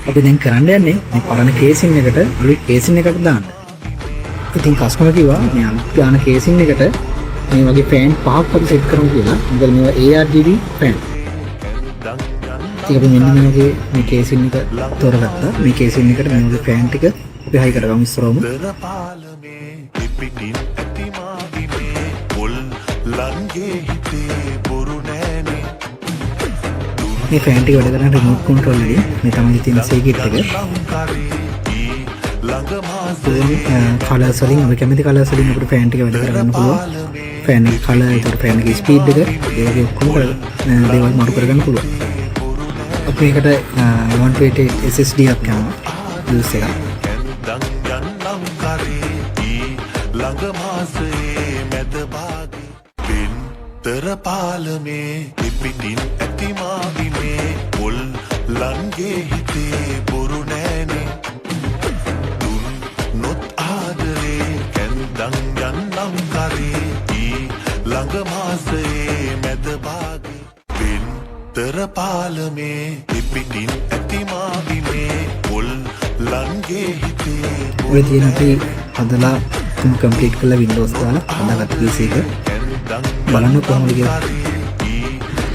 අපි දැන් කරන්න යන්නේ මේ පරණ කේසින් එකට අලුත් කේසින් එකක් දාන්න. ඉතින් කස්ටමර් කිව්වා මේ අලුත් දාන කේසින් එකට මේ වගේ ෆෑන් පහක් අපි සෙට් කරමු කියලා. මොකද මේවා ARGB ෆෑන්. ඉතින් අපි මෙන්න මේ වගේ මේ කේසින් එක තෝරගත්තා. මේ කේසින් එකට මේ වගේ ෆෑන් ටික අපි හයි කරගමු ඉස්සරහම. මේ ෆෑන් ටික වැඩ කරන රිමෝට් කන්ට්‍රෝල් එකේ මේ තමයි තියෙන සර්කිට් එක. කලර්ස් වලින් අපි කැමති කලර්ස් වලින් අපිට ෆෑන් ටික වැඩ කරගන්න පුළුවන්. ෆෑන් එකේ කලර්, ඒකට ෆෑන් එකේ ස්පීඩ් එක, ඒ වගේ ඔක්කොම දේවල් මාරු කරගන්න පුළුවන්. අපි මේකට 128 SSD එකක් ගන්නවා. යූස් එකක්. පාලමේ පිපිටින් ඇති මාවිමේ පොල් ලන්ගේ හිතේ බොරු නෑනේ දුන් නොත් ආදරේ කැන්දන් යන්නම් කරේ ඊ ළඟ මාසයේ මැද භාගේ පින්තර පාලමේ පිපිටින් ඇති මාවිමේ පොල් ලන්ගේ හිතේ ඔය තියෙන අපි හදලා කම්ප්ලීට් කරලා Windows දාලා හදාගත්ත PC එක බලන්න කොහොමද කියලා.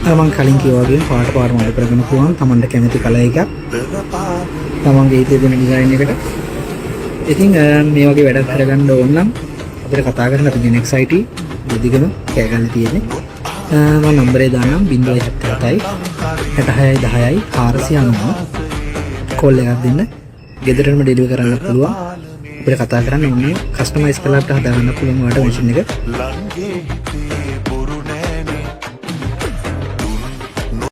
මම කලින් කිව්වා වගේ පාට මාරු කරගෙන පුළුවන් තමන්ට කැමති කලර් එකක් තමන්ගේ හිතේ දෙන ඩිසයින් එකට. ඉතින් මේ වගේ වැඩක් කරගන්න ඕන නම් අපිට කතා කරන්න අපි NXIT බුද්ධිගම කෑගල්ල තියෙන්නේ. මම නම්බරේ දාන්නම් 077යි 66යි 10යි 490 කෝල් එකක් දෙන්න. ගෙදරටම ඩෙලිවර් කරන්න පුළුවන්. අපිට කතා කරන්න ඕනේ කස්ටමයිස් කරලා හදාගන්න පුළුවන් වාට මැෂින් එක.